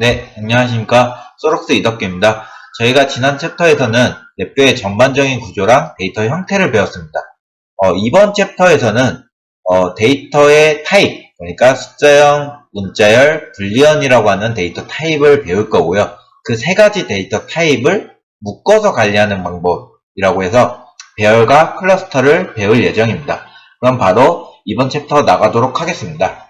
네, 안녕하십니까. 소록스 이덕규입니다. 저희가 지난 챕터에서는 랩표의 전반적인 구조랑 데이터 형태를 배웠습니다. 이번 챕터에서는 데이터의 타입, 그러니까 숫자형, 문자열, 불리언이라고 하는 데이터 타입을 배울 거고요. 그 세 가지 데이터 타입을 묶어서 관리하는 방법이라고 해서 배열과 클러스터를 배울 예정입니다. 그럼 바로 이번 챕터 나가도록 하겠습니다.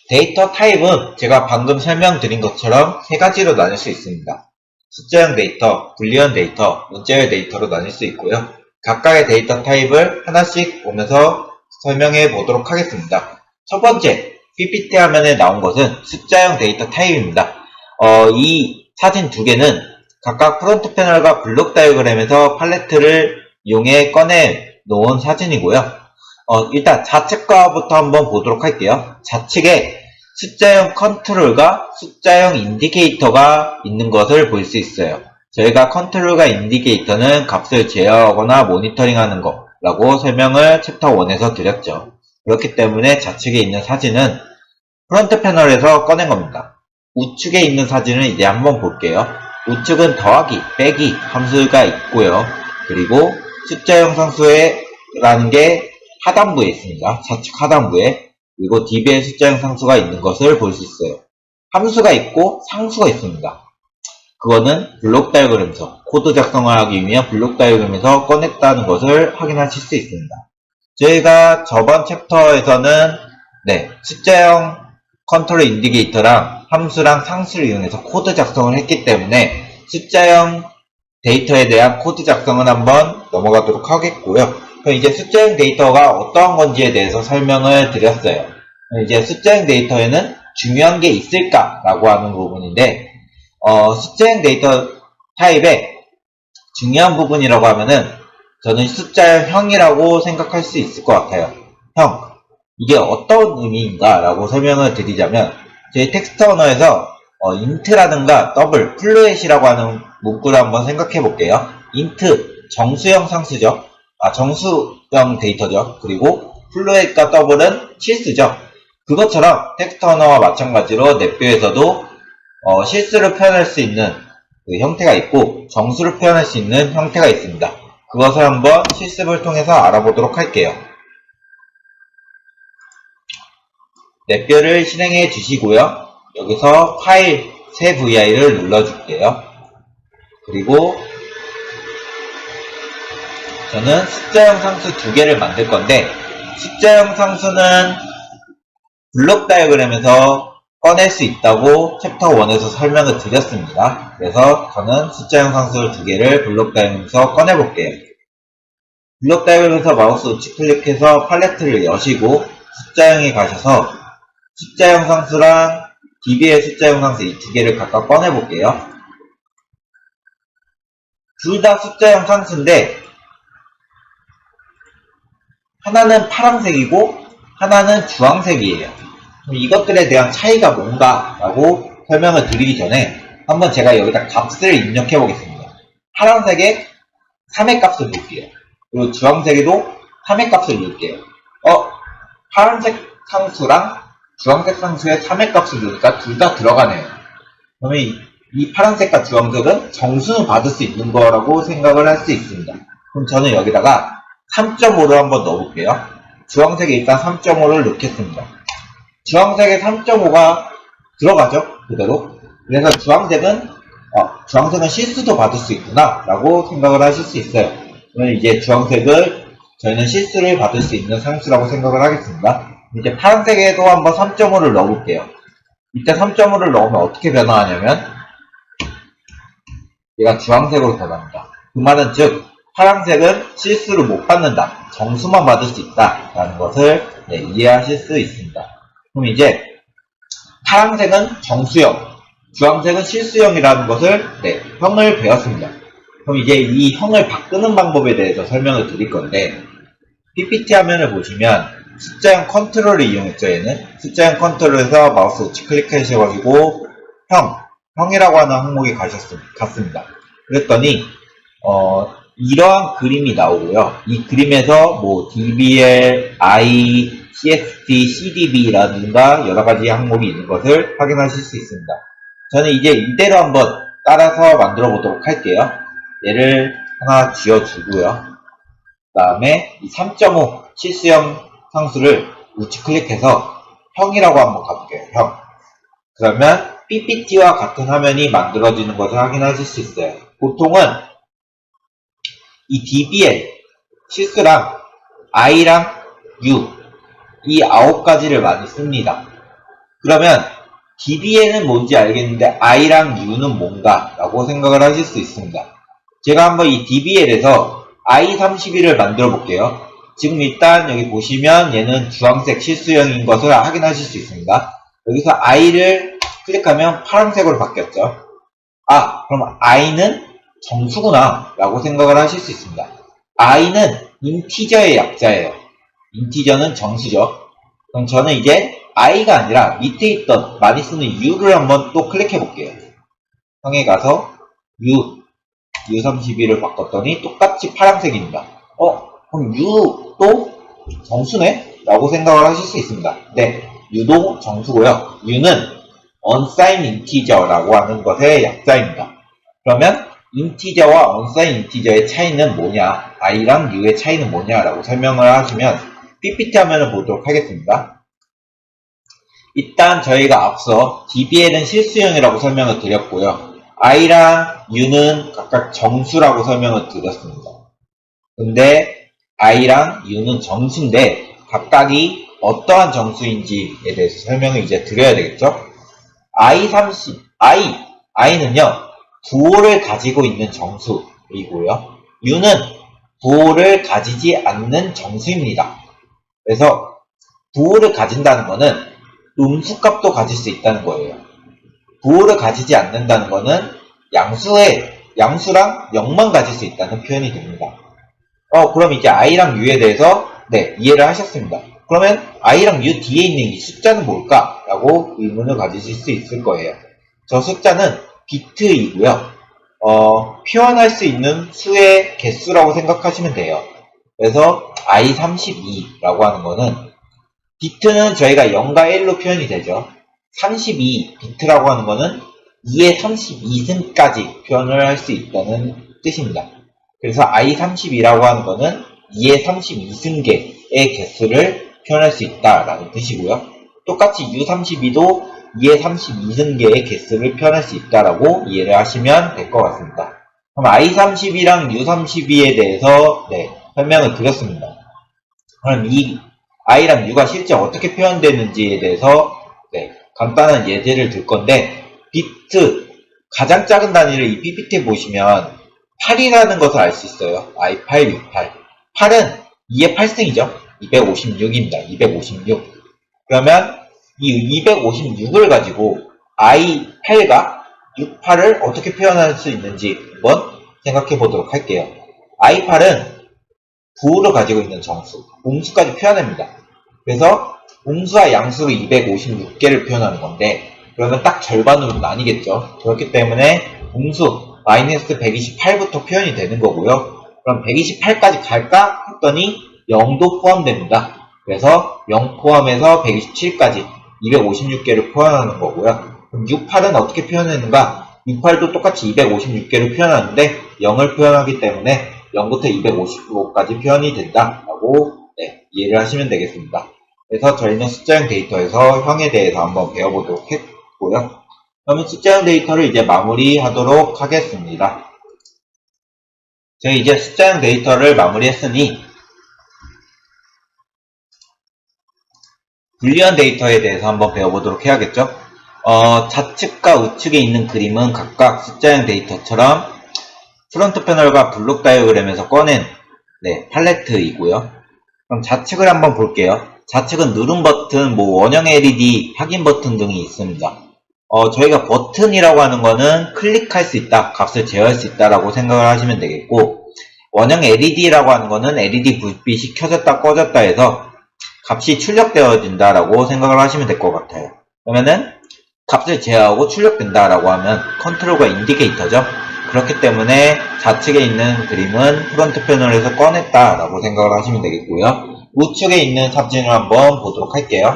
데이터 타입은 제가 방금 설명드린 것처럼 세 가지로 나눌 수 있습니다. 숫자형 데이터, 불리언 데이터, 문자열 데이터로 나눌 수 있고요. 각각의 데이터 타입을 하나씩 보면서 설명해 보도록 하겠습니다. 첫 번째, PPT 화면에 나온 것은 숫자형 데이터 타입입니다. 이 사진 두 개는 각각 프론트 패널과 블록 다이어그램에서 팔레트를 이용해 꺼내 놓은 사진이고요. 일단 좌측과부터 한번 보도록 할게요. 좌측에 숫자형 컨트롤과 숫자형 인디케이터가 있는 것을 볼 수 있어요. 저희가 컨트롤과 인디케이터는 값을 제어하거나 모니터링하는 거라고 설명을 챕터 1에서 드렸죠. 그렇기 때문에 좌측에 있는 사진은 프론트 패널에서 꺼낸 겁니다. 우측에 있는 사진을 이제 한번 볼게요. 우측은 더하기, 빼기 함수가 있고요. 그리고 숫자형 상수라는 게 하단부에 있습니다. 좌측 하단부에. 그리고 DB의 숫자형 상수가 있는 것을 볼 수 있어요. 함수가 있고 상수가 있습니다. 그거는 블록 다이어그램에서 코드 작성을 하기 위한 블록 다이어그램에서 꺼냈다는 것을 확인하실 수 있습니다. 저희가 저번 챕터에서는 숫자형 컨트롤 인디케이터랑 함수랑 상수를 이용해서 코드 작성을 했기 때문에 숫자형 데이터에 대한 코드 작성은 한번 넘어가도록 하겠고요. 그럼 이제 숫자형 데이터가 어떠한 건지에 대해서 설명을 드렸어요. 이제 숫자형 데이터에는 중요한 게 있을까라고 하는 부분인데, 숫자형 데이터 타입의 중요한 부분이라고 하면은 저는 숫자형이라고 생각할 수 있을 것 같아요. 형, 이게 어떤 의미인가라고 설명을 드리자면, 저희 텍스트 언어에서 int라든가 더블, 플루엣이라고 하는 문구를 한번 생각해 볼게요. int, 정수형 상수죠. 정수형 데이터죠. 그리고 플루엣과 더블은 실수죠. 그것처럼 텍스트 언어와 마찬가지로 랩표에서도 실수를 표현할 수 있는 그 형태가 있고 정수를 표현할 수 있는 형태가 있습니다. 그것을 한번 실습을 통해서 알아보도록 할게요. 랩표를 실행해 주시고요. 여기서 파일 새 VI를 눌러줄게요. 그리고 저는 숫자형 상수 두 개를 만들 건데 숫자형 상수는 블록 다이어그램에서 꺼낼 수 있다고 챕터 1에서 설명을 드렸습니다. 그래서 저는 숫자형 상수 두 개를 블록 다이어그램에서 꺼내 볼게요. 블록 다이어그램에서 마우스 우측 클릭해서 팔레트를 여시고 숫자형에 가셔서 숫자형 상수랑 DB의 숫자형 상수 이 두 개를 각각 꺼내 볼게요. 둘 다 숫자형 상수인데 하나는 파란색이고 하나는 주황색이에요. 그럼 이것들에 대한 차이가 뭔가 라고 설명을 드리기 전에 한번 제가 여기다 값을 입력해 보겠습니다. 파란색에 3의 값을 넣을게요. 그리고 주황색에도 3의 값을 넣을게요. 파란색 상수랑 주황색 상수에 3의 값을 넣으니까 둘 다 들어가네요. 그러면 이 파란색과 주황색은 정수는 받을 수 있는 거라고 생각을 할 수 있습니다. 그럼 저는 여기다가 3.5를 한번 넣어볼게요. 주황색에 일단 3.5를 넣겠습니다. 주황색에 3.5가 들어가죠? 그대로. 그래서 주황색은 실수도 받을 수 있구나 라고 생각을 하실 수 있어요. 그러면 이제 주황색을 저희는 실수를 받을 수 있는 상수라고 생각을 하겠습니다. 이제 파란색에도 한번 3.5를 넣어볼게요. 이때 3.5를 넣으면 어떻게 변화하냐면 얘가 주황색으로 변합니다. 그 말은 즉 파란색은 실수를 못 받는다. 정수만 받을 수 있다. 라는 것을 이해하실 수 있습니다. 그럼 이제 파란색은 정수형, 주황색은 실수형이라는 것을 형을 배웠습니다. 그럼 이제 이 형을 바꾸는 방법에 대해서 설명을 드릴 건데 PPT 화면을 보시면 숫자형 컨트롤을 이용했죠. 얘는 숫자형 컨트롤에서 마우스 우측 클릭하셔가지고 형이라고 하는 항목에 갔습니다. 그랬더니 이러한 그림이 나오고요. 이 그림에서 DBL, I, CST, CDB라든가 여러가지 항목이 있는 것을 확인하실 수 있습니다. 저는 이제 이대로 한번 따라서 만들어 보도록 할게요. 얘를 하나 지어주고요. 그 다음에 이 3.5 실수형 상수를 우측 클릭해서 형이라고 한번 가볼게요. 형. 그러면 PPT와 같은 화면이 만들어지는 것을 확인하실 수 있어요. 보통은 이 DBL, 실수랑 I랑 U 이 9가지를 많이 씁니다. 그러면 DBL은 뭔지 알겠는데 I랑 U는 뭔가 라고 생각을 하실 수 있습니다. 제가 한번 이 DBL에서 I31을 만들어 볼게요. 지금 일단 여기 보시면 얘는 주황색 실수형인 것을 확인하실 수 있습니다. 여기서 I를 클릭하면 파란색으로 바뀌었죠. 아, 그럼 I는 정수구나 라고 생각을 하실 수 있습니다. I는 인티저의 약자예요. 인티저는 정수죠. 그럼 저는 이제 I가 아니라 밑에 있던 많이 쓰는 U를 한번 또 클릭해 볼게요. 형에 가서 U31을 바꿨더니 똑같이 파란색입니다. 그럼 U도 정수네? 라고 생각을 하실 수 있습니다. 네, U도 정수고요. U는 unsigned integer라고 하는 것의 약자입니다. 그러면 인티저와 unsigned integer의 차이는 뭐냐, I랑 U의 차이는 뭐냐라고 설명을 하시면 PPT 화면을 보도록 하겠습니다. 일단 저희가 앞서 DBL은 실수형이라고 설명을 드렸고요. I랑 U는 각각 정수라고 설명을 드렸습니다. 근데 I랑 U는 정수인데 각각이 어떠한 정수인지에 대해서 설명을 이제 드려야 되겠죠? I는요, 부호를 가지고 있는 정수이고요. U는 부호를 가지지 않는 정수입니다. 그래서 부호를 가진다는 것은 음수값도 가질 수 있다는 거예요. 부호를 가지지 않는다는 것은 양수랑 0만 가질 수 있다는 표현이 됩니다. 그럼 이제 I랑 U에 대해서 이해를 하셨습니다. 그러면 I랑 U 뒤에 있는 이 숫자는 뭘까? 라고 의문을 가지실 수 있을 거예요. 저 숫자는 비트이고요. 표현할 수 있는 수의 개수라고 생각하시면 돼요. 그래서 I32라고 하는 거는 비트는 저희가 0과 1로 표현이 되죠. 32 비트라고 하는 거는 2의 32승까지 표현을 할 수 있다는 뜻입니다. 그래서 I32라고 하는 거는 2의 32승계의 개수를 표현할 수 있다라는 뜻이고요. 똑같이 U32도 2의 32승계의 개수를 표현할 수 있다라고 이해를 하시면 될 것 같습니다. 그럼 I32랑 U32에 대해서 설명을 드렸습니다. 그럼 이 I랑 U가 실제 어떻게 표현되는지에 대해서 간단한 예제를 들 건데, 비트 가장 작은 단위를 이 PPT에 보시면 8이라는 것을 알 수 있어요. I8, U8. 8은 2의 8승이죠. 256입니다. 256. 그러면 이 256을 가지고 I8과 U8을 어떻게 표현할 수 있는지 한번 생각해 보도록 할게요. I8은 부호를 가지고 있는 정수, 음수까지 표현합니다. 그래서 음수와 양수로 256개를 표현하는 건데, 그러면 딱 절반으로 나뉘겠죠. 그렇기 때문에 음수 마이너스 128부터 표현이 되는 거고요. 그럼 128까지 갈까 했더니 0도 포함됩니다. 그래서 0 포함해서 127까지 256개를 표현하는 거고요. 그럼 68은 어떻게 표현했는가? 68도 똑같이 256개를 표현하는데 0을 표현하기 때문에 0부터 255까지 표현이 된다라고 이해를 하시면 되겠습니다. 그래서 저희는 숫자형 데이터에서 형에 대해서 한번 배워보도록 했고요. 그러면 숫자형 데이터를 이제 마무리하도록 하겠습니다. 저희 이제 숫자형 데이터를 마무리했으니 불리한 데이터에 대해서 한번 배워보도록 해야겠죠. 좌측과 우측에 있는 그림은 각각 숫자형 데이터처럼 프론트 패널과 블록 다이어그램에서 꺼낸 팔레트이고요. 그럼 좌측을 한번 볼게요. 좌측은 누름 버튼, 원형 LED 확인 버튼 등이 있습니다. 저희가 버튼이라고 하는 거는 클릭할 수 있다, 값을 제어할 수 있다라고 생각을 하시면 되겠고, 원형 LED라고 하는 거는 LED 불빛이 켜졌다 꺼졌다 해서 값이 출력되어진다라고 생각을 하시면 될 것 같아요. 그러면은 값을 제어하고 출력된다라고 하면 컨트롤과 인디케이터죠. 그렇기 때문에 좌측에 있는 그림은 프론트 패널에서 꺼냈다라고 생각을 하시면 되겠고요. 우측에 있는 사진을 한번 보도록 할게요.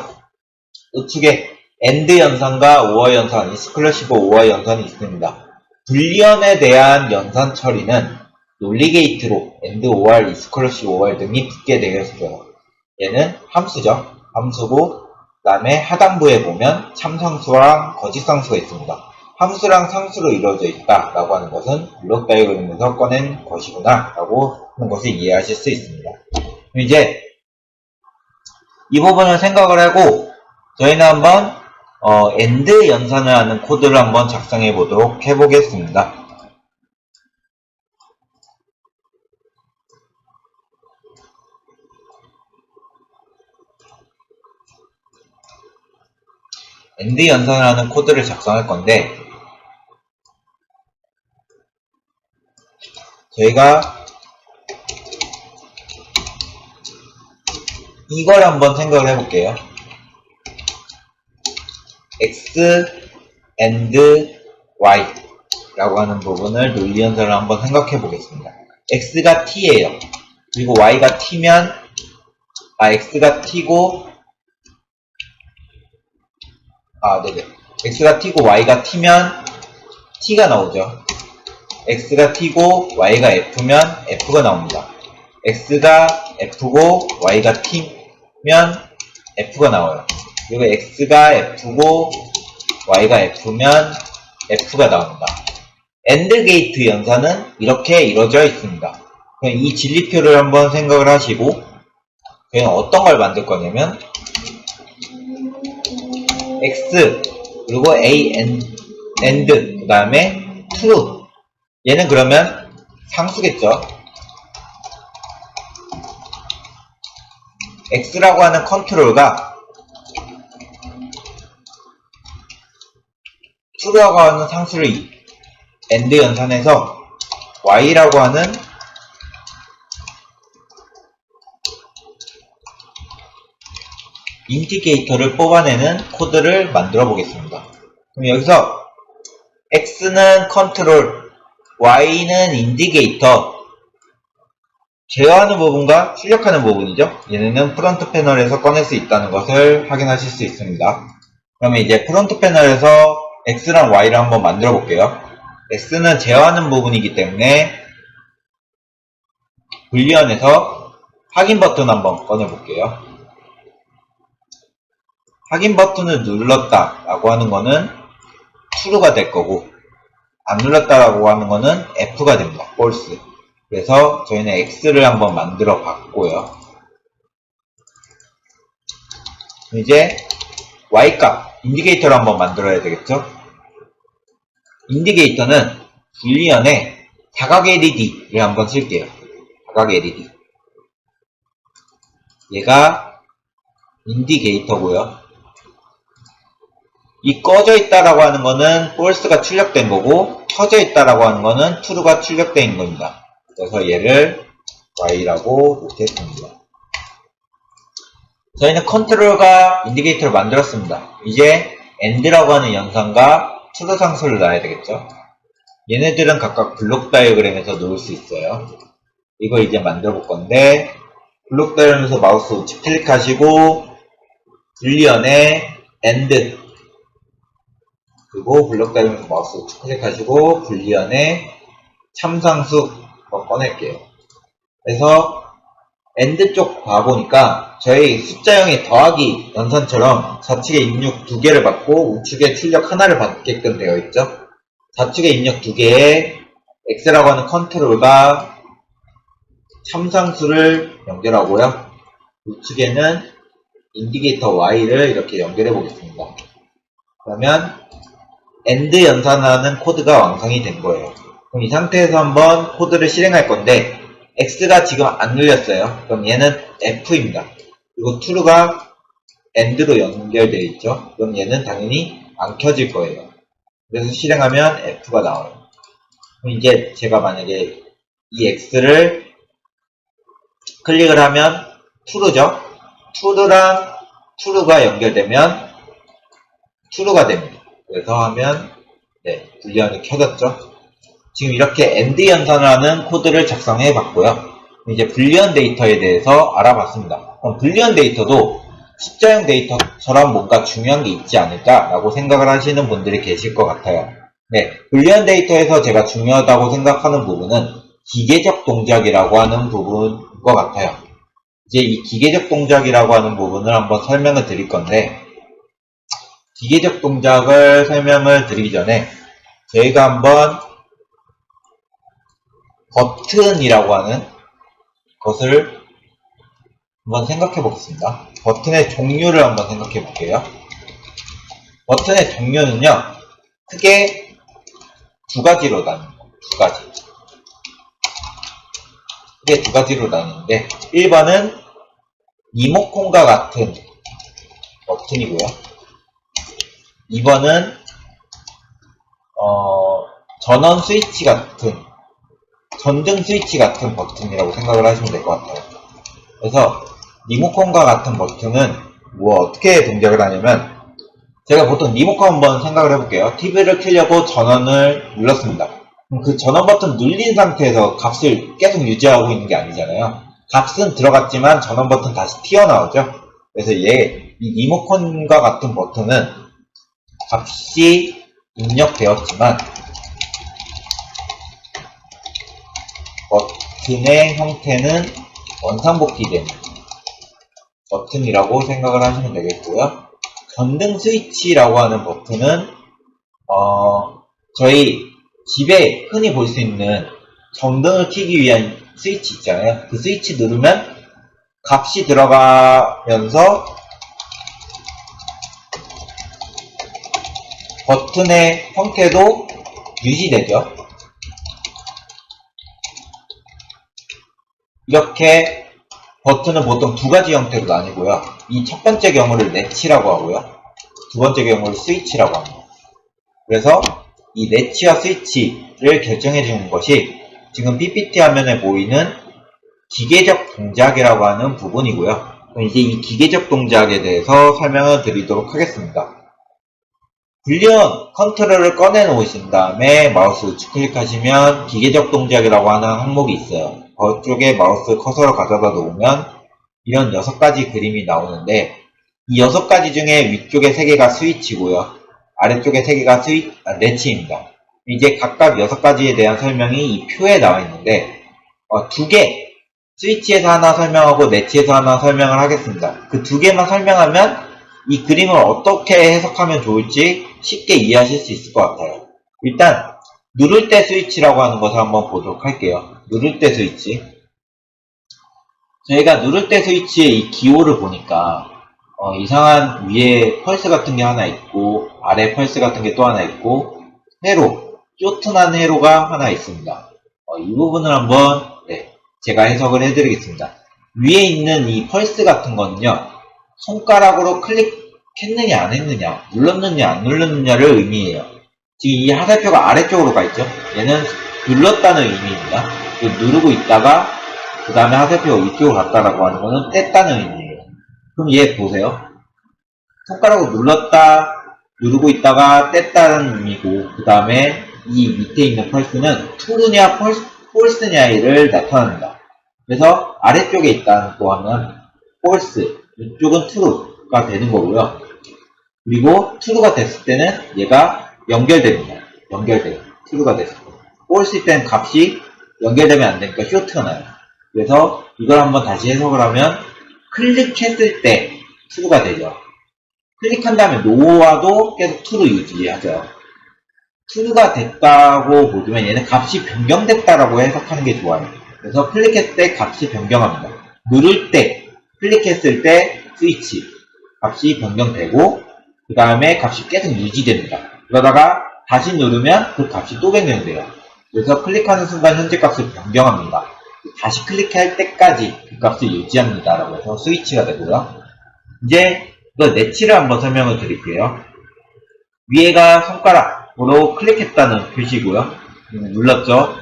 우측에 AND 연산과 OR 연산, 익스클루시브 OR 연산이 있습니다. 불리언에 대한 연산 처리는 논리 게이트로 AND, OR, 익스클루시브 OR 등이 붙게 되겠어요. 얘는 함수죠. 함수고, 그 다음에 하단부에 보면 참상수랑 거짓상수가 있습니다. 함수랑 상수로 이루어져 있다 라고 하는 것은 블록 다이어그램에서 꺼낸 것이구나 라고 하는 것을 이해하실 수 있습니다. 그럼 이제 이 부분을 생각을 하고 저희는 한번 AND 연산을 하는 코드를 한번 작성해 보도록 해보겠습니다. AND 연산을 하는 코드를 작성할 건데 저희가 이걸 한번 생각을 해볼게요. X, AND, Y 라고 하는 부분을 논리 연산을 한번 생각해 보겠습니다. X가 T예요. 그리고 Y가 T면 X가 T고 네네. X가 T고 Y가 T면 T가 나오죠. X가 T고 Y가 F면 F가 나옵니다. X가 F고 Y가 T면 F가 나와요. 그리고 X가 F고 Y가 F면 F가 나옵니다. AND 게이트 연산은 이렇게 이루어져 있습니다. 그럼 이 진리표를 한번 생각을 하시고 그냥 어떤 걸 만들 거냐면 X 그리고 AND 그 다음에 true 얘는 그러면 상수겠죠. X라고 하는 컨트롤과 true라고 하는 상수를 AND 연산해서 Y라고 하는 인디게이터를 뽑아내는 코드를 만들어 보겠습니다. 그럼 여기서 X는 컨트롤, Y는 인디게이터, 제어하는 부분과 출력하는 부분이죠. 얘네는 프론트 패널에서 꺼낼 수 있다는 것을 확인하실 수 있습니다. 그러면 이제 프론트 패널에서 X랑 Y를 한번 만들어 볼게요. X는 제어하는 부분이기 때문에 불리언에서 확인 버튼 한번 꺼내 볼게요. 확인 버튼을 눌렀다 라고 하는 거는 true가 될 거고 안 눌렀다 라고 하는 거는 F가 됩니다. false. 그래서 저희는 X를 한번 만들어 봤고요. 이제 Y값 인디게이터를 한번 만들어야 되겠죠. 인디게이터는 불리언에 사각 LED를 한번 쓸게요. 사각 LED 얘가 인디게이터고요. 이 꺼져 있다라고 하는 거는 false가 출력된 거고 켜져 있다라고 하는 거는 true가 출력된 겁니다. 그래서 얘를 Y라고 놓겠습니다. 저희는 컨트롤과 인디게이터를 만들었습니다. 이제 AND라고 하는 연산과 true 상수를 놔야 되겠죠. 얘네들은 각각 블록 다이어그램에서 놓을 수 있어요. 이거 이제 만들어 볼 건데 블록 다이어그램에서 마우스 우측 클릭하시고 불리언에 AND 그리고 블록 다이어그램에서 마우스 우측 클릭하시고 불리언에 참상수 꺼낼게요. 그래서 AND 쪽 봐보니까 저희 숫자형의 더하기 연산처럼 좌측에 입력 2개를 받고 우측에 출력 하나를 받게끔 되어 있죠. 좌측에 입력 2개에 X라고 하는 컨트롤과 참상수를 연결하고요. 우측에는 인디게이터 Y를 이렇게 연결해 보겠습니다. 그러면 AND 연산하는 코드가 완성이 된 거예요. 그럼 이 상태에서 한번 코드를 실행할 건데 X가 지금 안 눌렸어요. 그럼 얘는 F입니다. 그리고 true가 AND로 연결되어 있죠. 그럼 얘는 당연히 안 켜질 거예요. 그래서 실행하면 F가 나와요. 그럼 이제 제가 만약에 이 X를 클릭을 하면 true죠. true랑 true가 연결되면 true가 됩니다. 그래서 하면 불리언이 켜졌죠. 지금 이렇게 AND 연산을 하는 코드를 작성해 봤고요. 이제 불리언 데이터에 대해서 알아봤습니다. 그럼 불리언 데이터도 숫자형 데이터처럼 뭔가 중요한 게 있지 않을까라고 생각을 하시는 분들이 계실 것 같아요. 네, 불리언 데이터에서 제가 중요하다고 생각하는 부분은 기계적 동작이라고 하는 부분인 것 같아요. 이제 이 기계적 동작이라고 하는 부분을 한번 설명을 드릴 건데, 기계적 동작을 설명을 드리기 전에 저희가 한번 버튼이라고 하는 것을 한번 생각해 보겠습니다. 버튼의 종류를 한번 생각해 볼게요. 버튼의 종류는요, 크게 두 가지로 나뉩니다. 크게 두 가지로 나뉘는데, 1번은 리모컨과 같은 버튼이고요. 2번은 전원 스위치 같은, 전등 스위치 같은 버튼이라고 생각을 하시면 될 것 같아요. 그래서 리모컨과 같은 버튼은 어떻게 동작을 하냐면, 제가 보통 리모컨 한번 생각을 해볼게요. TV를 켜려고 전원을 눌렀습니다. 그럼 그 전원 버튼 눌린 상태에서 값을 계속 유지하고 있는 게 아니잖아요. 값은 들어갔지만 전원 버튼 다시 튀어나오죠. 그래서 이 리모컨과 같은 버튼은 값이 입력되었지만 버튼의 형태는 원상복귀된 버튼이라고 생각을 하시면 되겠고요. 전등 스위치라고 하는 버튼은 저희 집에 흔히 볼 수 있는 전등을 켜기 위한 스위치 있잖아요. 그 스위치 누르면 값이 들어가면서 버튼의 형태도 유지되죠. 이렇게 버튼은 보통 두 가지 형태로 나뉘고요. 이 첫 번째 경우를 내치라고 하고요. 두 번째 경우를 스위치라고 합니다. 그래서 이 내치와 스위치를 결정해 주는 것이 지금 PPT 화면에 보이는 기계적 동작이라고 하는 부분이고요. 이제 이 기계적 동작에 대해서 설명을 드리도록 하겠습니다. 불리언 컨트롤을 꺼내 놓으신 다음에 마우스 우측 클릭하시면 기계적 동작이라고 하는 항목이 있어요. 그쪽에 마우스 커서를 가져다 놓으면 이런 6가지 그림이 나오는데, 이 6가지 중에 위쪽에 3개가 스위치고요. 아래쪽에 3개가 내치입니다. 이제 각각 6가지에 대한 설명이 이 표에 나와 있는데, 2개, 스위치에서 하나 설명하고 내치에서 하나 설명을 하겠습니다. 그 2개만 설명하면 이 그림을 어떻게 해석하면 좋을지 쉽게 이해하실 수 있을 것 같아요. 일단 누를 때 스위치라고 하는 것을 한번 보도록 할게요. 누를 때 스위치. 저희가 누를 때 스위치의 이 기호를 보니까 이상한 위에 펄스 같은 게 하나 있고 아래 펄스 같은 게 또 하나 있고 회로, 쪼튼한 회로가 하나 있습니다. 이 부분을 한번 제가 해석을 해드리겠습니다. 위에 있는 이 펄스 같은 거는요, 손가락으로 클릭했느냐 안 했느냐, 눌렀느냐 안 눌렀느냐를 의미해요. 지금 이 화살표가 아래쪽으로 가 있죠? 얘는 눌렀다는 의미입니다. 누르고 있다가 그 다음에 화살표가 위쪽으로 갔다라고 하는 거는 뗐다는 의미예요. 그럼 얘 보세요. 손가락으로 누르고 있다가 뗐다는 의미고, 그 다음에 이 밑에 있는 펄스는 true냐 false냐를 나타납니다. 그래서 아래쪽에 있다고 하면 false, 이쪽은 true가 되는 거고요. 그리고 true가 됐을 때는 얘가 연결됩니다. true가 됐을 때. false일 때는 값이 연결되면 안 되니까 short가 나요. 그래서 이걸 한번 다시 해석을 하면 클릭했을 때 true가 되죠. 클릭한 다음에 no와도 계속 true 유지하죠. true가 됐다고 보시면 얘는 값이 변경됐다라고 해석하는 게 좋아요. 그래서 클릭했을 때 값이 변경합니다. 누를 때, 클릭했을 때 스위치 값이 변경되고, 그 다음에 값이 계속 유지됩니다. 그러다가 다시 누르면 그 값이 또 변경돼요. 그래서 클릭하는 순간 현재 값을 변경합니다. 다시 클릭할 때까지 그 값을 유지합니다. 라고 해서 스위치가 되고요. 이제 이거 내치를 한번 설명을 드릴게요. 위에가 손가락으로 클릭했다는 표시고요. 눌렀죠.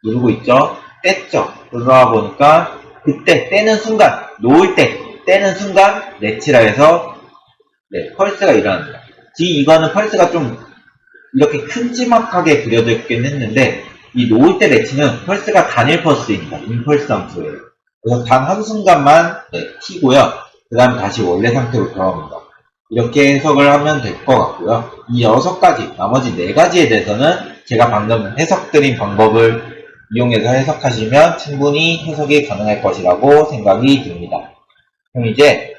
누르고 있죠. 뗐죠. 그러다 보니까 그때 떼는 순간, 놓을 때 떼는 순간 내치라 해서 펄스가 일어납니다. 지금 이거는 펄스가 좀 이렇게 큼지막하게 그려져 있긴 했는데, 이 놓을 때 내치는 펄스가 단일 펄스입니다. 임펄스 함수예요. 그래서 단 한순간만 튀고요. 그 다음 다시 원래 상태로 돌아옵니다. 이렇게 해석을 하면 될 것 같고요. 이 6가지, 나머지 4가지에 대해서는 제가 방금 해석드린 방법을 이용해서 해석하시면 충분히 해석이 가능할 것이라고 생각이 듭니다. 그럼 이제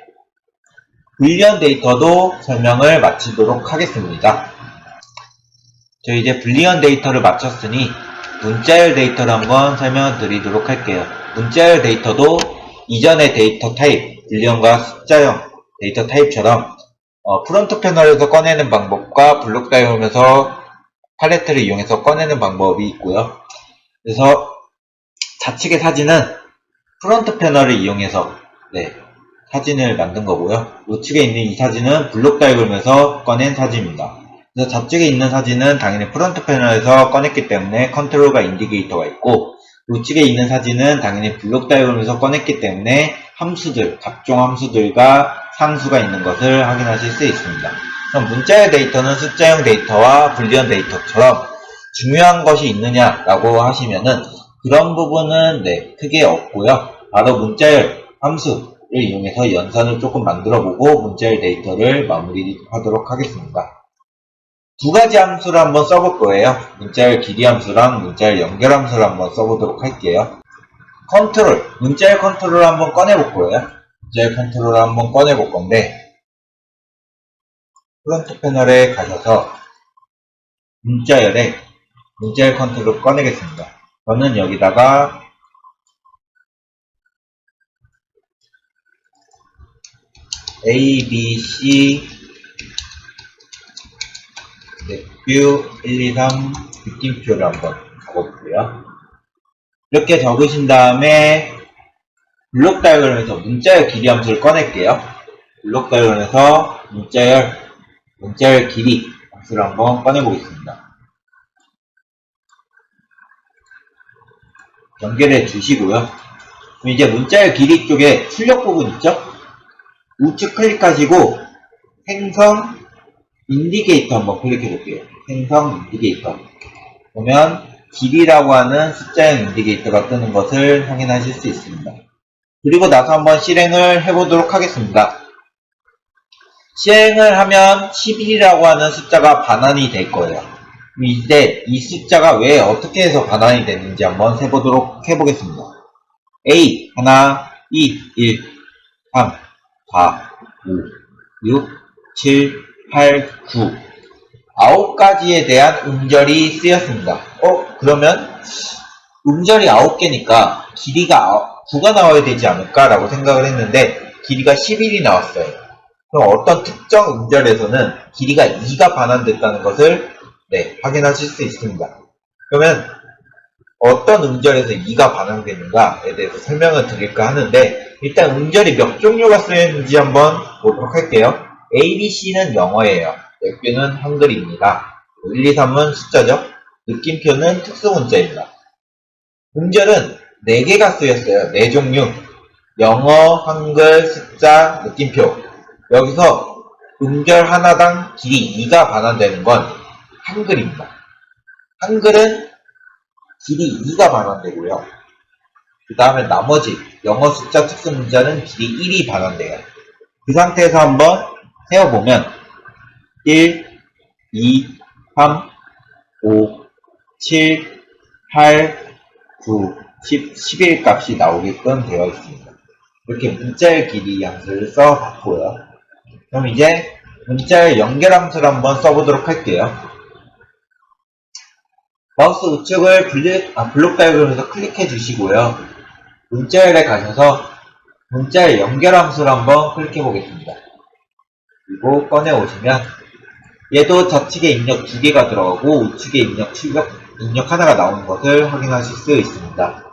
불리언 데이터도 설명을 마치도록 하겠습니다. 저희 이제 불리언 데이터를 마쳤으니 문자열 데이터를 한번 설명을 드리도록 할게요. 문자열 데이터도 이전의 데이터 타입, 불리언과 숫자형 데이터 타입처럼 프론트 패널에서 꺼내는 방법과 블록 다이어그램에서 팔레트를 이용해서 꺼내는 방법이 있고요. 그래서 좌측의 사진은 프론트 패널을 이용해서 사진을 만든 거고요. 우측에 있는 이 사진은 블록 다이어그램에서 꺼낸 사진입니다. 그래서 좌측에 있는 사진은 당연히 프론트 패널에서 꺼냈기 때문에 컨트롤과 인디게이터가 있고, 우측에 있는 사진은 당연히 블록 다이어그램에서 꺼냈기 때문에 함수들, 각종 함수들과 상수가 있는 것을 확인하실 수 있습니다. 그럼 문자열 데이터는 숫자형 데이터와 불리언 데이터처럼 중요한 것이 있느냐라고 하시면은 그런 부분은 크게 없고요. 바로 문자열 함수를 이용해서 연산을 조금 만들어보고 문자열 데이터를 마무리하도록 하겠습니다. 2가지 함수를 한번 써볼 거예요. 문자열 길이 함수랑 문자열 연결 함수를 한번 써보도록 할게요. 컨트롤, 문자열 컨트롤을 한번 꺼내볼 거예요. 문자열 컨트롤을 한번 꺼내볼 건데, 프론트 패널에 가셔서 문자열 컨트롤을 꺼내겠습니다. 저는 여기다가 A, B, C 뷰 1, 2, 3 느낌표를 한번 적어볼게요. 이렇게 적으신 다음에 블록 다이어그램에서 문자열 길이 함수를 꺼낼게요. 블록 다이어그램에서 문자열 길이 함수를 한번 꺼내보겠습니다. 연결해 주시고요. 그럼 이제 문자열 길이 쪽에 출력 부분 있죠? 우측 클릭하시고 생성 인디게이터 한번 클릭해 볼게요. 생성 인디게이터. 보면 길이라고 하는 숫자형 인디게이터가 뜨는 것을 확인하실 수 있습니다. 그리고 나서 한번 실행을 해보도록 하겠습니다. 실행을 하면 11이라고 하는 숫자가 반환이 될 거예요. 이제 이 숫자가 왜 어떻게 해서 반환이 됐는지 한번 세보도록 해보겠습니다. A, 하나, 2, 1, 3, 4, 5, 6, 7, 8, 9 9가지에 대한 음절이 쓰였습니다. 그러면 음절이 9개니까 길이가 9가 나와야 되지 않을까 라고 생각을 했는데 길이가 11이 나왔어요. 그럼 어떤 특정 음절에서는 길이가 2가 반환됐다는 것을 확인하실 수 있습니다. 그러면 어떤 음절에서 2가 반환되는가에 대해서 설명을 드릴까 하는데, 일단 음절이 몇 종류가 쓰였는지 한번 보도록 할게요. A, B, C는 영어예요. 몇 한글입니다. 1, 2, 3은 숫자죠. 느낌표는 특수문자입니다. 음절은 4개가 쓰였어요. 4종류. 영어, 한글, 숫자, 느낌표. 여기서 음절 하나당 길이 2가 반환되는 건 한글입니다. 한글은 길이 2가 반환되고요. 그 다음에 나머지 영어, 숫자, 특수문자는 길이 1이 반환돼요. 그 상태에서 한번 세어보면 1, 2, 3, 5, 7, 8, 9, 10, 11 값이 나오게끔 되어 있습니다. 이렇게 문자열 길이 함수를 써봤고요. 그럼 이제 문자열 연결 함수를 한번 써보도록 할게요. 마우스 우측을 블록 다이어그램에서 클릭해 주시고요. 문자열에 가셔서 문자열 연결 함수를 한번 클릭해 보겠습니다. 그리고 꺼내 오시면 얘도 좌측에 입력 2개가 들어가고 우측에 입력 하나가 나오는 것을 확인하실 수 있습니다.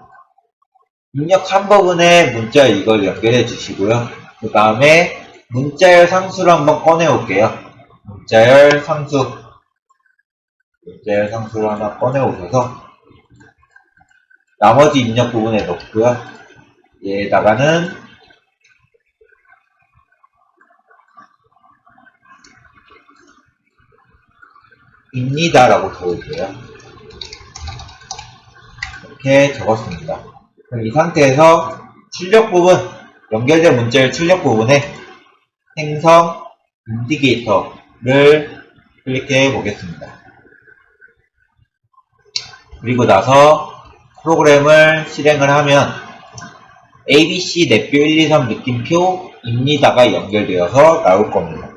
입력한 부분에 문자열 이걸 연결해 주시고요. 그 다음에 문자열 상수를 한번 꺼내 올게요. 문자열 상수를 하나 꺼내 오셔서 나머지 입력 부분에 넣고요. 얘에다가는 입니다 라고 적을게요. 이렇게 적었습니다. 그럼 이 상태에서 출력 부분, 연결된 문자열 출력 부분에 행성 인디게이터를 클릭해 보겠습니다. 그리고 나서 프로그램을 실행을 하면 ABC 넷뷰 123 느낌표입니다가 연결되어서 나올 겁니다.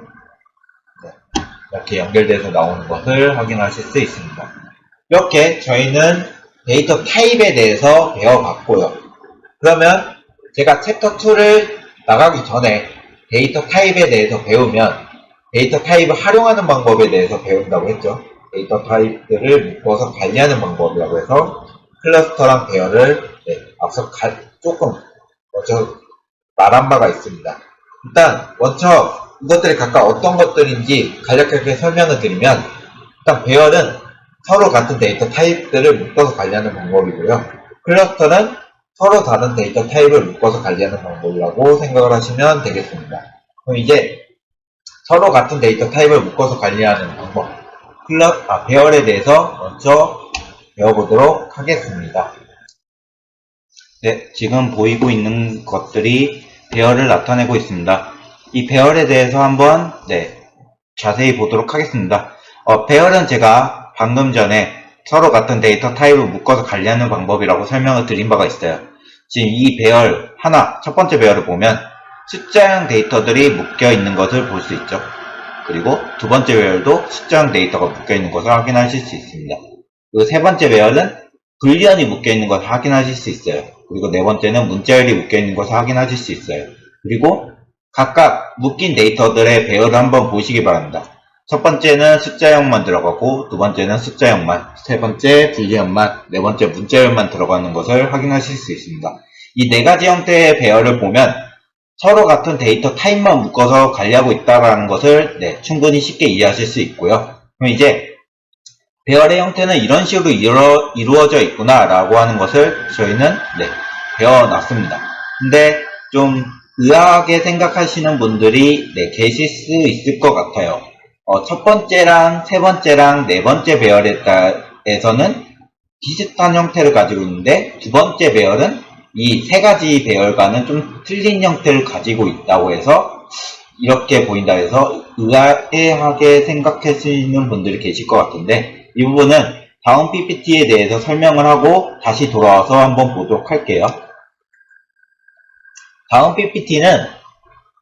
이렇게 연결돼서 나오는 것을 확인하실 수 있습니다. 이렇게 저희는 데이터 타입에 대해서 배워봤고요. 그러면 제가 챕터 2를 나가기 전에 데이터 타입에 대해서 배우면 데이터 타입을 활용하는 방법에 대해서 배운다고 했죠. 데이터 타입들을 묶어서 관리하는 방법이라고 해서 클러스터랑 배열을 앞서 조금 먼저 말한 바가 있습니다. 일단 먼저 이것들이 각각 어떤 것들인지 간략하게 설명을 드리면, 일단 배열은 서로 같은 데이터 타입들을 묶어서 관리하는 방법이고요. 클러스터는 서로 다른 데이터 타입을 묶어서 관리하는 방법이라고 생각을 하시면 되겠습니다. 그럼 이제 서로 같은 데이터 타입을 묶어서 관리하는 방법, 배열에 대해서 먼저 배워보도록 하겠습니다. 네, 지금 보이고 있는 것들이 배열을 나타내고 있습니다. 이 배열에 대해서 한번 자세히 보도록 하겠습니다. 배열은 제가 방금 전에 서로 같은 데이터 타입을 묶어서 관리하는 방법이라고 설명을 드린 바가 있어요. 지금 이 배열 하나, 첫 번째 배열을 보면 숫자형 데이터들이 묶여 있는 것을 볼 수 있죠. 그리고 두 번째 배열도 숫자형 데이터가 묶여 있는 것을 확인하실 수 있습니다. 그리고 세 번째 배열은 불리언이 묶여 있는 것을 확인하실 수 있어요. 그리고 네 번째는 문자열이 묶여 있는 것을 확인하실 수 있어요. 그리고 각각 묶인 데이터들의 배열을 한번 보시기 바랍니다. 첫 번째는 숫자형만 들어가고, 두 번째는 숫자형만, 세 번째 불리언만, 네 번째 문자열만 들어가는 것을 확인하실 수 있습니다. 이 네 가지 형태의 배열을 보면 서로 같은 데이터 타입만 묶어서 관리하고 있다는 것을 충분히 쉽게 이해하실 수 있고요. 그럼 이제 배열의 형태는 이런 식으로 이루어져 있구나 라고 하는 것을 저희는 배워놨습니다. 근데 좀 의아하게 생각하시는 분들이 계실 수 있을 것 같아요. 첫 번째랑 세 번째랑 네 번째 배열에서는 비슷한 형태를 가지고 있는데, 두 번째 배열은 이 세 가지 배열과는 좀 틀린 형태를 가지고 있다고 해서 이렇게 보인다 해서 의아하게 생각하시는 분들이 계실 것 같은데, 이 부분은 다음 PPT에 대해서 설명을 하고 다시 돌아와서 한번 보도록 할게요. 다음 PPT는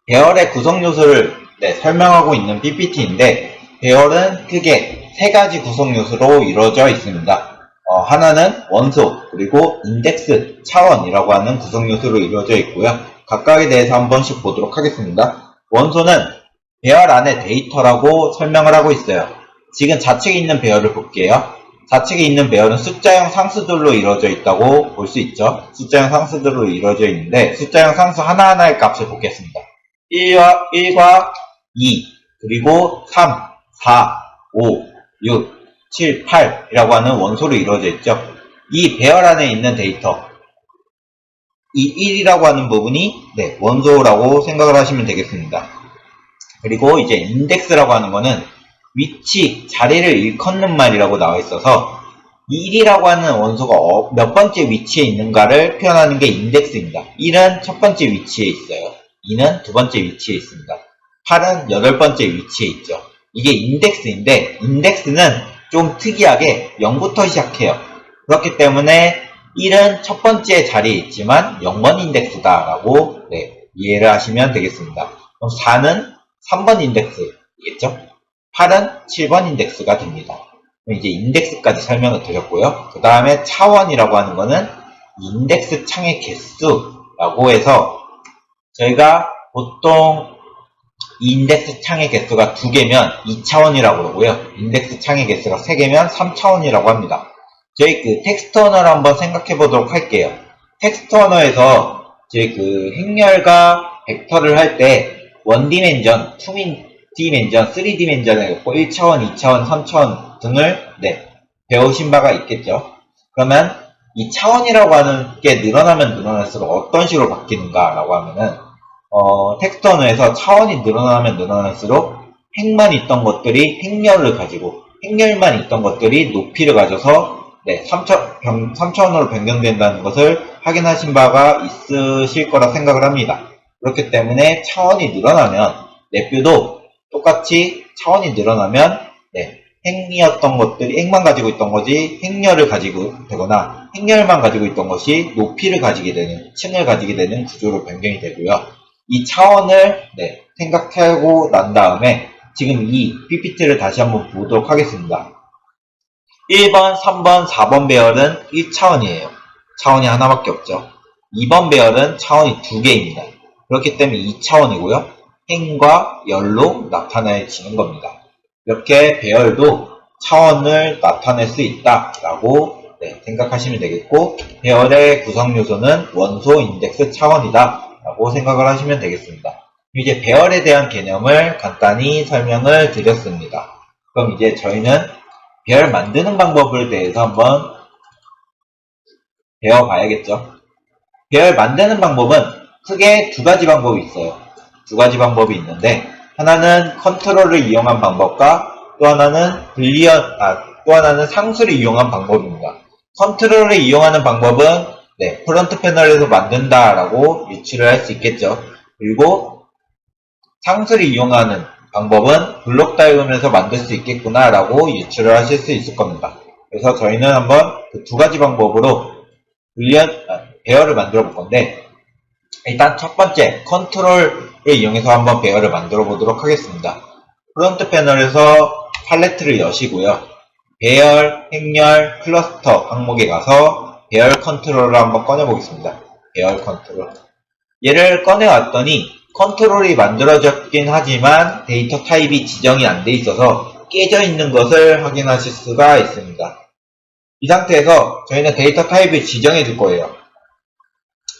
배열의 구성 요소를 설명하고 있는 PPT인데, 배열은 크게 세 가지 구성 요소로 이루어져 있습니다. 하나는 원소, 그리고 인덱스, 차원이라고 하는 구성 요소로 이루어져 있고요. 각각에 대해서 한 번씩 보도록 하겠습니다. 원소는 배열 안에 데이터라고 설명을 하고 있어요. 지금 좌측에 있는 배열을 볼게요. 좌측에 있는 배열은 숫자형 상수들로 이루어져 있다고 볼 수 있죠. 숫자형 상수들로 이루어져 있는데, 숫자형 상수 하나하나의 값을 보겠습니다. 1과 2, 그리고 3, 4, 5, 6, 7, 8이라고 하는 원소로 이루어져 있죠. 이 배열 안에 있는 데이터, 이 1이라고 하는 부분이 원소라고 생각을 하시면 되겠습니다. 그리고 이제 인덱스라고 하는 거는 위치, 자리를 일컫는 말이라고 나와 있어서, 이 1이라고 하는 원소가 몇 번째 위치에 있는가를 표현하는 게 인덱스입니다. 1은 첫 번째 위치에 있어요. 2는 두 번째 위치에 있습니다. 8은 여덟 번째 위치에 있죠. 이게 인덱스인데, 인덱스는 좀 특이하게 0부터 시작해요. 그렇기 때문에 1은 첫 번째 자리에 있지만 0번 인덱스다 라고 이해를 하시면 되겠습니다. 그럼 4는 3번 인덱스이겠죠? 8은 7번 인덱스가 됩니다. 그럼 이제 인덱스까지 설명을 드렸고요. 그 다음에 차원이라고 하는 거는 인덱스 창의 개수라고 해서, 저희가 보통 이 인덱스 창의 개수가 2개면 2차원이라고 그러고요. 인덱스 창의 개수가 3개면 3차원이라고 합니다. 저희 텍스트 언어를 한번 생각해 보도록 할게요. 텍스트 언어에서 저희 행렬과 벡터를 할 때 1디멘전, 2디멘전, 3디멘전에 1차원, 2차원, 3차원 등을 배우신 바가 있겠죠. 그러면 이 차원이라고 하는 게 늘어나면 늘어날수록 어떤 식으로 바뀌는가 라고 하면은, 텍스트 언어에서 차원이 늘어나면 늘어날수록 행만 있던 것들이 행렬을 가지고, 행렬만 있던 것들이 높이를 가져서 3차원으로 변경된다는 것을 확인하신 바가 있으실 거라 생각을 합니다. 그렇기 때문에 차원이 늘어나면 넷뷰도 똑같이 차원이 늘어나면 행이었던 것들이 행만 가지고 있던 것이 행렬을 가지고 되거나 행렬만 가지고 있던 것이 높이를 가지게 되는 층을 가지게 되는 구조로 변경이 되고요. 이 차원을 생각하고 난 다음에 지금 이 PPT를 다시 한번 보도록 하겠습니다. 1번, 3번, 4번 배열은 1차원이에요. 차원이 하나밖에 없죠. 2번 배열은 차원이 2개입니다. 그렇기 때문에 2차원이고요. 행과 열로 나타내지는 겁니다. 이렇게 배열도 차원을 나타낼 수 있다라고 생각하시면 되겠고, 배열의 구성 요소는 원소 인덱스 차원이다 라고 생각을 하시면 되겠습니다. 이제 배열에 대한 개념을 간단히 설명을 드렸습니다. 그럼 이제 저희는 배열 만드는 방법에 대해서 한번 배워봐야겠죠. 배열 만드는 방법은 크게 두 가지 방법이 있어요. 두 가지 방법이 있는데, 하나는 컨트롤을 이용한 방법과 또 하나는 상수를 이용한 방법입니다. 컨트롤을 이용하는 방법은 프론트 패널에서 만든다라고 유추를 할 수 있겠죠. 그리고 상수를 이용하는 방법은 블록 다이어그램에서 만들 수 있겠구나라고 유추를 하실 수 있을 겁니다. 그래서 저희는 한번 그 두 가지 방법으로 배열을 만들어 볼 건데, 일단 첫 번째 컨트롤을 이용해서 한번 배열을 만들어 보도록 하겠습니다. 프론트 패널에서 팔레트를 여시고요. 배열, 행렬, 클러스터 항목에 가서 배열 컨트롤을 한번 꺼내 보겠습니다. 배열 컨트롤. 얘를 꺼내 왔더니 컨트롤이 만들어졌긴 하지만 데이터 타입이 지정이 안 돼 있어서 깨져 있는 것을 확인하실 수가 있습니다. 이 상태에서 저희는 데이터 타입을 지정해 줄 거예요.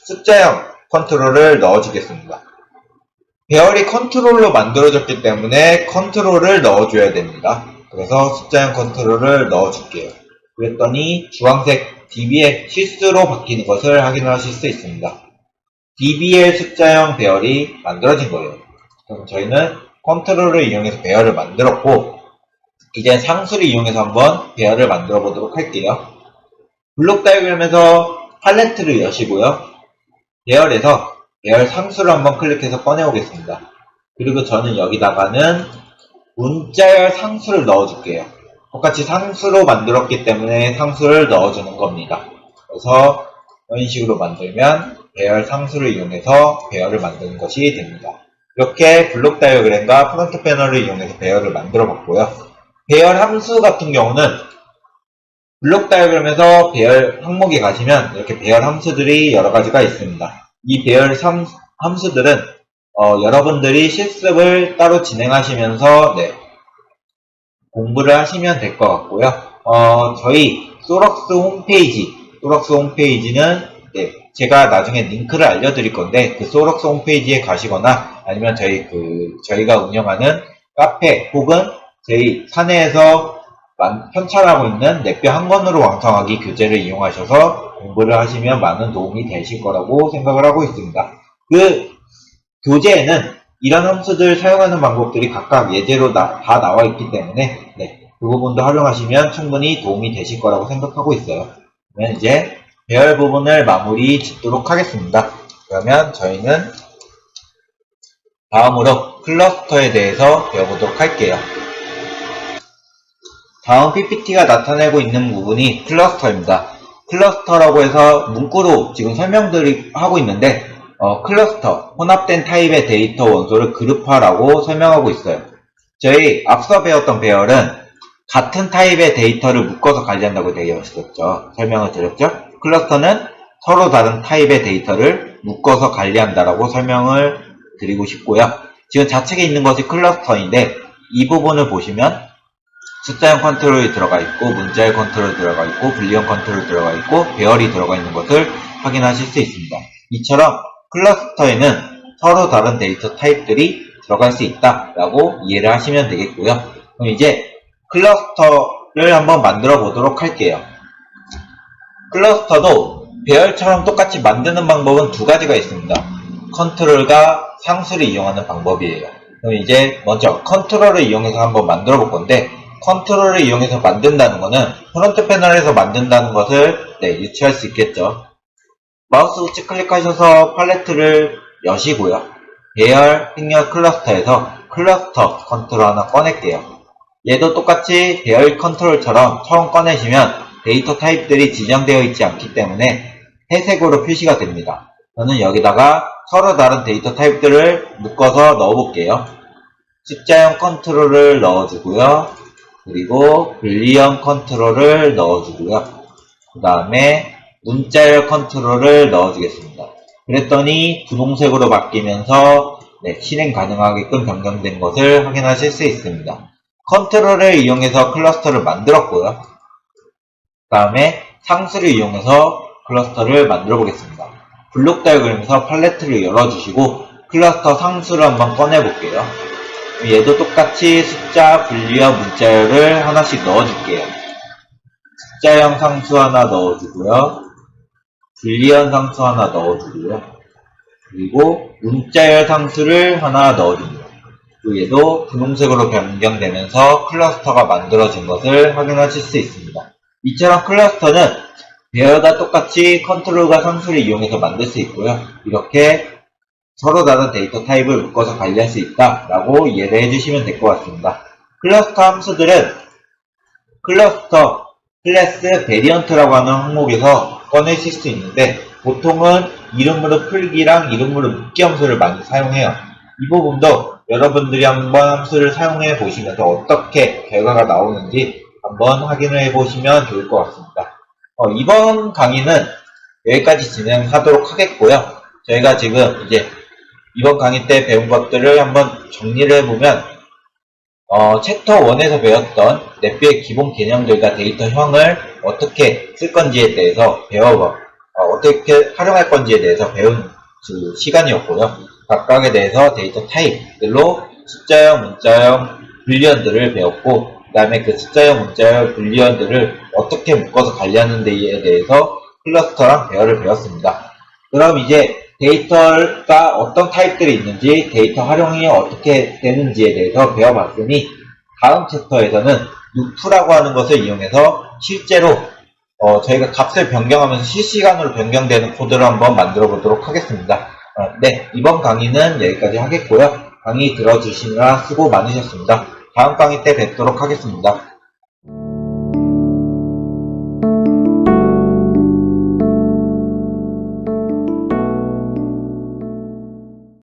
숫자형 컨트롤을 넣어주겠습니다. 배열이 컨트롤로 만들어졌기 때문에 컨트롤을 넣어줘야 됩니다. 그래서 숫자형 컨트롤을 넣어줄게요. 그랬더니 주황색 DB의 실수로 바뀌는 것을 확인하실 수 있습니다. DB의 숫자형 배열이 만들어진 거예요. 그럼 저희는 컨트롤을 이용해서 배열을 만들었고, 이제 상수를 이용해서 한번 배열을 만들어 보도록 할게요. 블록 다이어그램에서 팔레트를 여시고요. 배열에서 배열 상수를 한번 클릭해서 꺼내오겠습니다. 그리고 저는 여기다가는 문자열 상수를 넣어줄게요. 똑같이 상수로 만들었기 때문에 상수를 넣어주는 겁니다. 그래서 이런 식으로 만들면 배열 상수를 이용해서 배열을 만드는 것이 됩니다. 이렇게 블록 다이어그램과 프론트 패널을 이용해서 배열을 만들어 봤고요. 배열 함수 같은 경우는 블록 다이어그램에서 배열 항목에 가시면 이렇게 배열 함수들이 여러 가지가 있습니다. 이 배열 함수들은 여러분들이 실습을 따로 진행하시면서 공부를 하시면 될 것 같고요. 저희 소럭스 홈페이지는 제가 나중에 링크를 알려드릴 건데, 그 소럭스 홈페이지에 가시거나 아니면 저희가 운영하는 카페 혹은 저희 사내에서 현찰하고 있는 넷뷰 한 권으로 완성하기 교재를 이용하셔서 공부를 하시면 많은 도움이 되실 거라고 생각을 하고 있습니다. 그 교재에는 이런 함수들 사용하는 방법들이 각각 예제로 다 나와 있기 때문에 그 부분도 활용하시면 충분히 도움이 되실 거라고 생각하고 있어요. 그러면 이제 배열 부분을 마무리 짓도록 하겠습니다. 그러면 저희는 다음으로 클러스터에 대해서 배워보도록 할게요. 다음 PPT가 나타내고 있는 부분이 클러스터입니다. 클러스터라고 해서 문구로 지금 하고 있는데, 클러스터, 혼합된 타입의 데이터 원소를 그룹화라고 설명하고 있어요. 저희 앞서 배웠던 배열은 같은 타입의 데이터를 묶어서 관리한다고 되어 있었죠. 설명을 드렸죠. 클러스터는 서로 다른 타입의 데이터를 묶어서 관리한다라고 설명을 드리고 싶고요. 지금 좌측에 있는 것이 클러스터인데, 이 부분을 보시면 숫자형 컨트롤이 들어가 있고, 문자열 컨트롤이 들어가 있고, 불리형 컨트롤이 들어가 있고, 배열이 들어가 있는 것을 확인하실 수 있습니다. 이처럼 클러스터에는 서로 다른 데이터 타입들이 들어갈 수 있다라고 이해를 하시면 되겠고요. 그럼 이제 클러스터를 한번 만들어 보도록 할게요. 클러스터도 배열처럼 똑같이 만드는 방법은 두 가지가 있습니다. 컨트롤과 상수를 이용하는 방법이에요. 그럼 이제 먼저 컨트롤을 이용해서 한번 만들어 볼 건데, 컨트롤을 이용해서 만든다는 것은 프론트 패널에서 만든다는 것을 유추할 수 있겠죠. 마우스 우측 클릭하셔서 팔레트를 여시고요. 배열, 행렬 클러스터에서 클러스터 컨트롤 하나 꺼낼게요. 얘도 똑같이 배열 컨트롤처럼 처음 꺼내시면 데이터 타입들이 지정되어 있지 않기 때문에 회색으로 표시가 됩니다. 저는 여기다가 서로 다른 데이터 타입들을 묶어서 넣어볼게요. 숫자형 컨트롤을 넣어주고요. 그리고 불리형 컨트롤을 넣어주고요. 그 다음에 문자열 컨트롤을 넣어주겠습니다. 그랬더니 분홍색으로 바뀌면서 실행 가능하게끔 변경된 것을 확인하실 수 있습니다. 컨트롤을 이용해서 클러스터를 만들었고요. 그 다음에 상수를 이용해서 클러스터를 만들어 보겠습니다. 블록 다이어그램에서 팔레트를 열어주시고 클러스터 상수를 한번 꺼내볼게요. 얘도 똑같이 숫자, 분리형, 문자열을 하나씩 넣어줄게요. 숫자형 상수 하나 넣어주고요. 불리형 상수 하나 넣어주고요. 그리고 문자열 상수를 하나 넣어줍니다. 그리고 얘도 분홍색으로 변경되면서 클러스터가 만들어진 것을 확인하실 수 있습니다. 이처럼 클러스터는 배열과 똑같이 컨트롤과 상수를 이용해서 만들 수 있고요. 이렇게 서로 다른 데이터 타입을 묶어서 관리할 수 있다라고 이해를 해주시면 될 것 같습니다. 클러스터 함수들은 클러스터 클래스 베리언트라고 하는 항목에서 꺼내실 수 있는데 보통은 이름으로 풀기랑 이름으로 묶기 함수를 많이 사용해요. 이 부분도 여러분들이 한번 함수를 사용해 보시면서 어떻게 결과가 나오는지 한번 확인을 해 보시면 좋을 것 같습니다. 이번 강의는 여기까지 진행하도록 하겠고요. 저희가 지금 이제 이번 강의 때 배운 것들을 한번 정리를 해보면 챕터 1에서 배웠던 넷뷰의 기본 개념들과 데이터형을 어떻게 쓸 건지에 대해서 어떻게 활용할 건지에 대해서 배운 시간이었고요. 각각에 대해서 데이터 타입들로 숫자형, 문자형, 불리언들을 배웠고 그 다음에 그 숫자형, 문자형, 불리언들을 어떻게 묶어서 관리하는 데에 대해서 클러스터랑 배열을 배웠습니다. 그럼 이제 데이터가 어떤 타입들이 있는지 데이터 활용이 어떻게 되는지에 대해서 배워봤으니 다음 챕터에서는 루프라고 하는 것을 이용해서 실제로 저희가 값을 변경하면서 실시간으로 변경되는 코드를 한번 만들어 보도록 하겠습니다. 이번 강의는 여기까지 하겠고요. 강의 들어주시느라 수고 많으셨습니다. 다음 강의 때 뵙도록 하겠습니다.